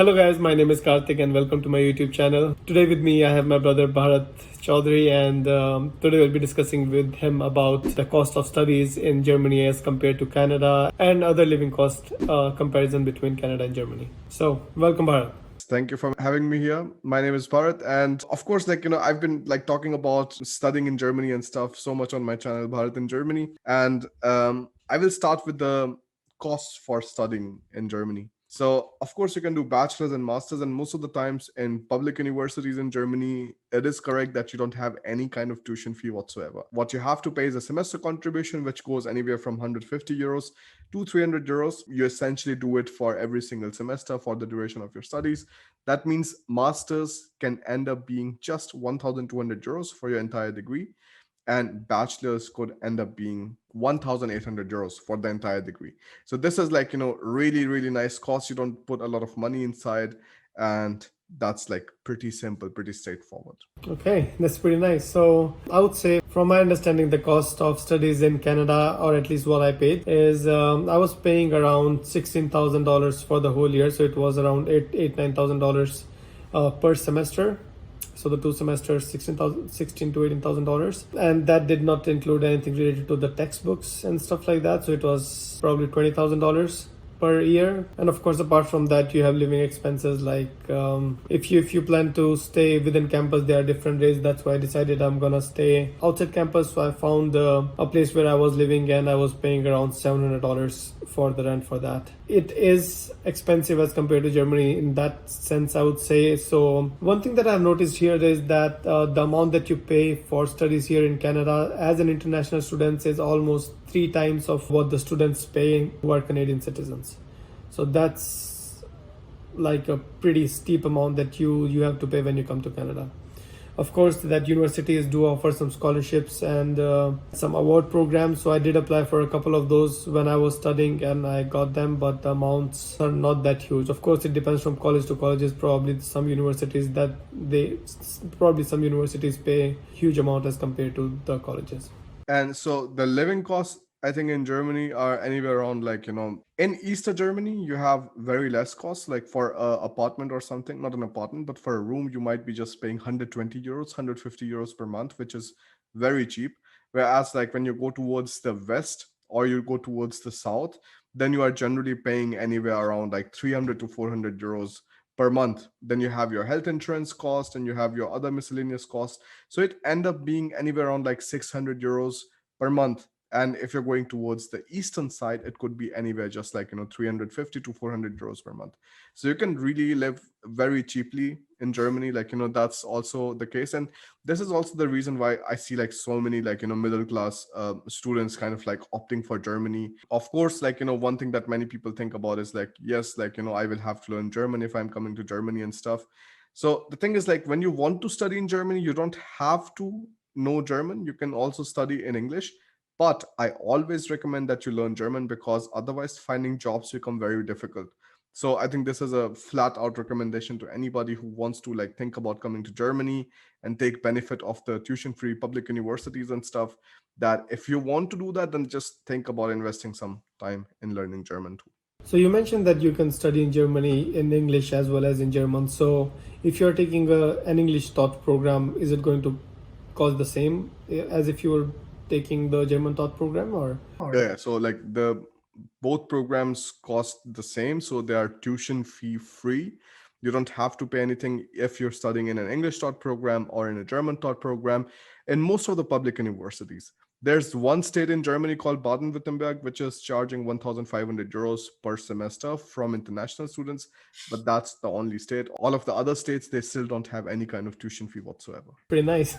Hello guys, my name is Karthik and welcome to my YouTube channel. Today with me I have my brother Bharat Chaudhary, and today we'll be discussing with him about the cost of studies in Germany as compared to Canada and other living cost comparison between Canada and Germany. So welcome Bharat. Thank you for having me here. My name is Bharat, and of course, I've been talking about studying in Germany and stuff so much on my channel, Bharat in Germany. And I will start with the costs for studying in Germany. So, of course, you can do bachelor's and master's, and most of the times in public universities in Germany, it is correct that you don't have any kind of tuition fee whatsoever. What you have to pay is a semester contribution, which goes anywhere from 150 euros to 300 euros. You essentially do it for every single semester for the duration of your studies. That means masters can end up being just 1,200 euros for your entire degree, and bachelor's could end up being 1,800 euros for the entire degree. So this is really, really nice cost. You don't put a lot of money inside, and that's pretty simple, pretty straightforward. Okay, that's pretty nice. So I would say, from my understanding, the cost of studies in Canada, or at least what I paid, is I was paying around $16,000 for the whole year. So it was around $9,000 per semester. So the two semesters, $16,000 to $18,000, and that did not include anything related to the textbooks and stuff like that. So it was probably $20,000 per year. And of course, apart from that, you have living expenses like if you plan to stay within campus, there are different rates. That's why I decided I'm gonna stay outside campus. So I found a place where I was living, and I was paying around $700 for the rent for that. It is expensive as compared to Germany in that sense, I would say. So one thing that I've noticed here is that the amount that you pay for studies here in Canada as an international student is almost 3 times of what the students pay who are Canadian citizens. So that's like a pretty steep amount that you have to pay when you come to Canada. Of course, that universities do offer some scholarships and some award programs. So I did apply for a couple of those when I was studying, and I got them, but the amounts are not that huge. Of course, it depends from college to colleges. Probably some universities pay huge amount as compared to the colleges. And so the living costs, I think, in Germany are anywhere around in Eastern Germany, you have very less costs, like for a apartment or something, not an apartment, but for a room, you might be just paying 120 euros, 150 euros per month, which is very cheap. Whereas when you go towards the west or you go towards the south, then you are generally paying anywhere around 300 to 400 euros per month. Then you have your health insurance cost and you have your other miscellaneous costs. So it end up being anywhere around 600 euros per month. And if you're going towards the eastern side, it could be anywhere just 350 to 400 euros per month. So you can really live very cheaply in Germany. That's also the case. And this is also the reason why I see so many middle class students kind of opting for Germany. Of course, one thing that many people think about is yes, I will have to learn German if I'm coming to Germany and stuff. So the thing is, when you want to study in Germany, you don't have to know German. You can also study in English. But I always recommend that you learn German, because otherwise finding jobs become very difficult. So I think this is a flat out recommendation to anybody who wants to think about coming to Germany and take benefit of the tuition free public universities and stuff, that if you want to do that, then just think about investing some time in learning German too. So you mentioned that you can study in Germany in English as well as in German. So if you're taking an English taught program, is it going to cost the same as if you were taking the German taught program, or? Yeah, so the both programs cost the same, so they are tuition fee free. You don't have to pay anything if you're studying in an English taught program or in a German taught program in most of the public universities. There's one state in Germany called Baden-Württemberg, which is charging 1,500 euros per semester from international students, but that's the only state. All of the other states, they still don't have any kind of tuition fee whatsoever. Pretty nice.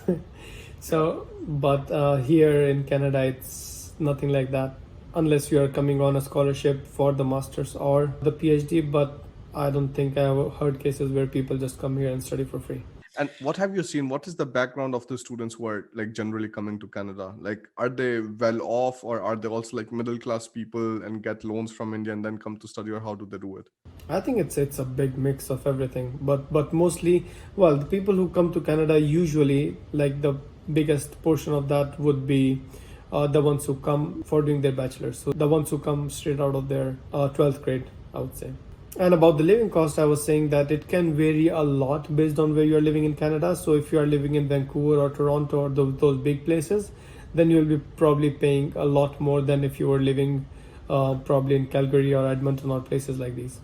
So, but here in Canada, it's nothing like that, unless you are coming on a scholarship for the master's or the PhD. But I don't think I have heard cases where people just come here and study for free. And what have you seen? What is the background of the students who are generally coming to Canada? Are they well off, or are they also middle class people and get loans from India and then come to study, or how do they do it? I think it's a big mix of everything, but mostly, well, the people who come to Canada usually, the biggest portion of that would be the ones who come for doing their bachelor's. So the ones who come straight out of their 12th grade, I would say. And about the living cost, I was saying that it can vary a lot based on where you are living in Canada. So if you are living in Vancouver or Toronto or those big places, then you'll be probably paying a lot more than if you were living probably in Calgary or Edmonton or places like these.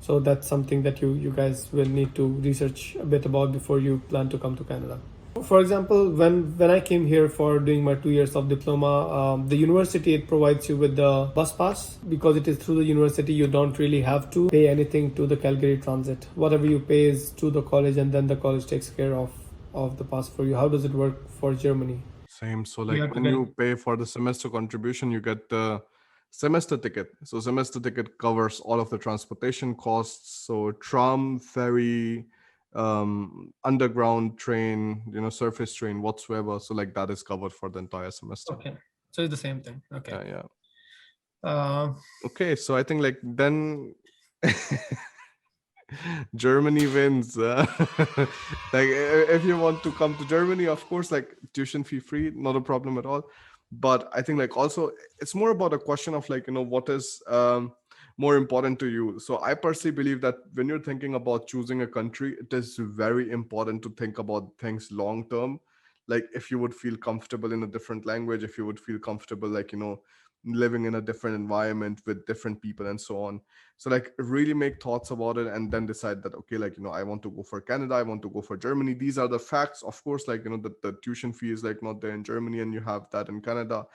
So that's something that you guys will need to research a bit about before you plan to come to Canada. For example, when I came here for doing my 2 years of diploma, the university, it provides you with the bus pass. Because it is through the university, you don't really have to pay anything to the Calgary Transit. Whatever you pay is to the college, and then the college takes care of the pass for you. How does it work for Germany? Same. So You like have to when get. you pay for the semester contribution, you get the semester ticket. So semester ticket covers all of the transportation costs. So tram, ferry, underground train, surface train, whatsoever. So like that is covered for the entire semester. Okay, so it's the same thing. Okay. Yeah. Uh, Okay. So I think like then Germany wins. Like if you want to come to Germany, of course, like tuition fee free, not a problem at all. But I think like also it's more about a question of like, what is more important to you. So I personally believe that when you're thinking about choosing a country, it is very important to think about things long term. Like if you would feel comfortable in a different language, if you would feel comfortable, like, living in a different environment with different people and so on. So like really make thoughts about it and then decide that, okay, like, I want to go for Canada, I want to go for Germany. These are the facts. Of course, like, the tuition fee is like not there in Germany and you have that in Canada.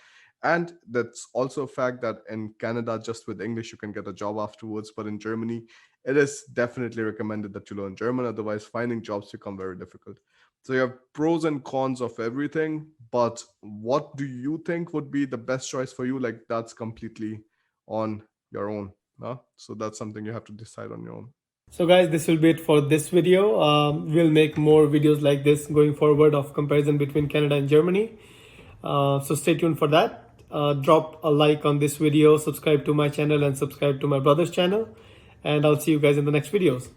And that's also a fact that in Canada, just with English, you can get a job afterwards. But in Germany, it is definitely recommended that you learn German. Otherwise, finding jobs become very difficult. So you have pros and cons of everything. But what do you think would be the best choice for you? Like that's completely on your own. So that's something you have to decide on your own. So guys, this will be it for this video. We'll make more videos like this going forward of comparison between Canada and Germany. So stay tuned for that. Drop a like on this video, subscribe to my channel and subscribe to my brother's channel. And I'll see you guys in the next videos.